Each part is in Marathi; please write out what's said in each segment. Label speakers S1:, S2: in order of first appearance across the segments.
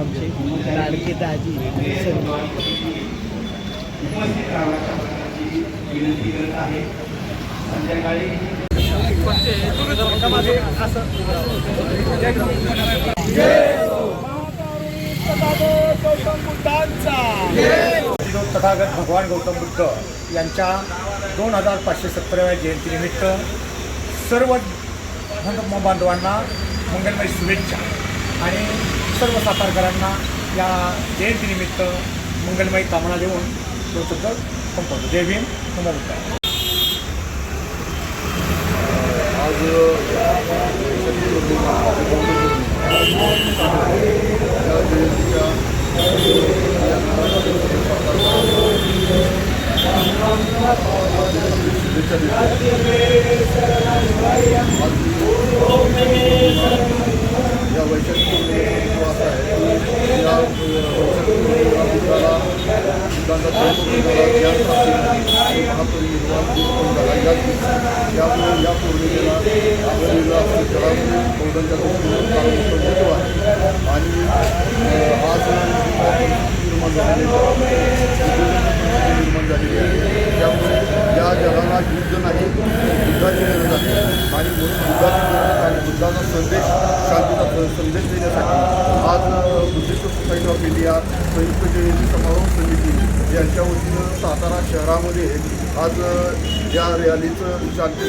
S1: आमचे लाडके दाजी
S2: तथागत भगवान गौतम बुद्ध यांच्या 2570व्या जयंतीनिमित्त सर्व बांधवांना मंगलमय शुभेच्छा आणि सर्व सातारकरांना या जयंतीनिमित्त मंगलमय कामना देऊन तो शब्द संपवतो. जय भीम, नमो बुद्धाय.
S3: या वैशाखी जो असा आहे या यामुळे या पौर्णिमेला आपल्याला जगामध्ये बौद्धांच्या दृष्टीने देतो आहे. आणि आज निर्माण झालेली आहे. त्यामुळे या जगाला युद्ध नाही बुद्धाची गरज आहे. आणि म्हणून बुद्धाची गरज आणि बुद्धाचा संदेश, शांतीचा संदेश देण्यासाठी आज बुद्धिस्ट सोसायटी ऑफ इंडिया संयुक्त जयंती समारोह समिती यांच्या वतीनं सातारा शहरामध्ये आज या रॅलीचं शांती.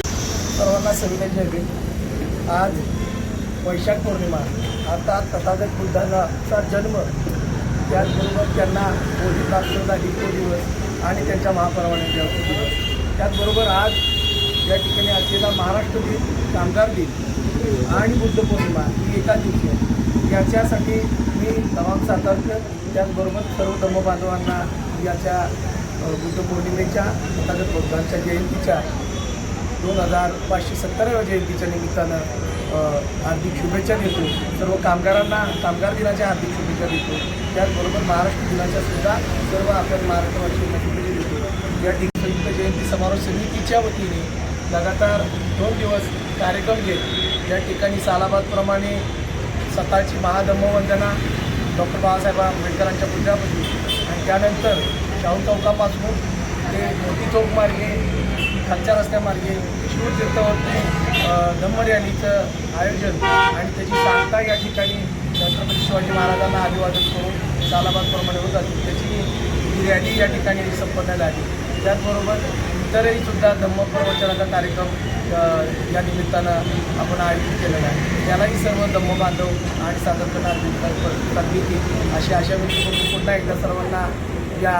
S1: सर्वांना सविनय जय भीम. आज वैशाख पौर्णिमा अर्थात तथागत बुद्धाचा जन्म, त्याचबरोबर त्यांना बोधी प्राप्त झाली तो दिवस आणि त्यांच्या महापरिनिर्वाणाचा दिवस. त्याचबरोबर आज या ठिकाणी असलेला महाराष्ट्र दिन, कामगार दिन आणि बुद्ध पौर्णिमा ही एका दिवशी आहे. याच्यासाठी मी तमाम सातारकर त्याचबरोबर सर्व धर्मबांधवांना याच्या बुद्ध पौर्णिमेच्या तथागत बुद्धांच्या जयंतीच्या 2570व्या जयंतीच्या निमित्तानं हार्दिक शुभेच्छा देतो. सर्व कामगारांना कामगार दिनाच्या हार्दिक शुभेच्छा देतो. त्याचबरोबर महाराष्ट्र दिनाच्या सुद्धा सर्व आपल्या महाराष्ट्रवासीयांना शुभेच्छा देतो. या ठिकाणी संयुक्त जयंती समारोह समितीच्या वतीने लगातार 2 दिवस कार्यक्रम घेत या ठिकाणी सालाबादप्रमाणे सकाळची महाधम्मवंदना डॉक्टर बाबासाहेब आंबेडकरांच्या पुतळ्यापासून आणि त्यानंतर शाहू चौकापासून ते मोती चौक मार्गे खालच्या रस्त्यामार्गे शिवतीर्थवरती धम्म रॅलीचं आयोजन आणि त्याची सांगता या ठिकाणी छत्रपती शिवाजी महाराजांना अभिवादन करून सालाबादप्रमाणे होत असते. त्याची ही रॅली या ठिकाणी संपन्न झाली. त्याचबरोबर इतरही सुद्धा धम्म प्रवचनाचा कार्यक्रम या निमित्तानं आपण आयोजित केलेला आहे. त्यालाही सर्व धम्म बांधव आणि सादरकरणार अशी आशा व्यक्त करून पुन्हा एकदा सर्वांना या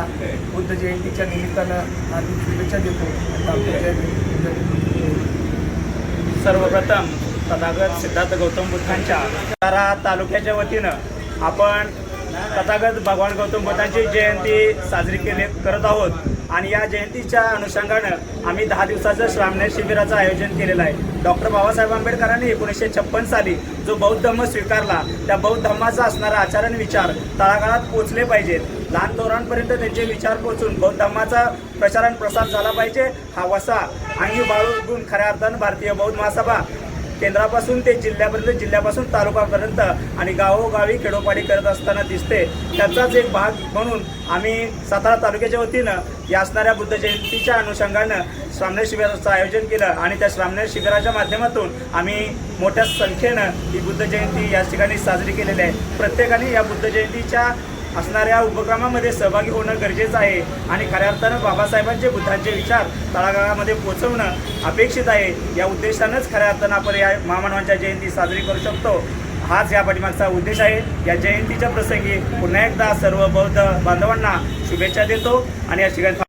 S1: बुद्ध जयंतीच्या निमित्तानं हार्दिक शुभेच्छा देतो.
S4: सर्वप्रथम तथागत सिद्धार्थ गौतम बुद्धांच्या सातारा तालुक्याच्या वतीनं आपण तथागत भगवान गौतम बुद्धांची जयंती साजरी करत आहोत. आणि या जयंतीच्या अनुषंगानं आम्ही 10 दिवसाचं श्रामणे शिबिराचं आयोजन केलेलं आहे. डॉक्टर बाबासाहेब आंबेडकरांनी 1956 साली जो बौद्ध धम्म स्वीकारला, त्या बौद्ध धम्माचा असणारा आचार आणि विचार तळागाळात पोचले पाहिजेत. लहान थोरांपर्यंत त्यांचे विचार पोचून बौद्ध धम्माचा प्रचार आणि प्रसार झाला पाहिजे. हा वसा अंगी बाळगून खऱ्या अर्थानं भारतीय बौद्ध महासभा केंद्रापासून ते जिल्ह्यापर्यंत, जिल्ह्यापासून तालुक्यापर्यंत आणि गावोगावी खेडोपाडी करत असताना दिसते. त्याचाच एक भाग म्हणून आम्ही सातारा तालुक्याच्या वतीनं या असणाऱ्या बुद्ध जयंतीच्या अनुषंगानं श्रामणे शिबिराचं आयोजन केलं. आणि त्या श्रामणे शिबिराच्या माध्यमातून आम्ही मोठ्या संख्येनं ही बुद्ध जयंती या ठिकाणी साजरी केलेली आहे. प्रत्येकाने या बुद्ध जयंतीच्या असणाऱ्या उपक्रमामध्ये सहभागी होणं गरजेचं आहे. आणि खऱ्या अर्थानं बाबासाहेबांचे बुद्धांचे विचार तळागाळामध्ये पोहोचवणं अपेक्षित आहे. या उद्देशानंच खऱ्या अर्थानं आपण या महामानवांच्या जयंती साजरी करू शकतो. हाच या पाठीमागचा उद्देश आहे. या जयंतीच्या प्रसंगी पुन्हा एकदा सर्व बौद्ध बांधवांना शुभेच्छा देतो आणि या ठिकाणी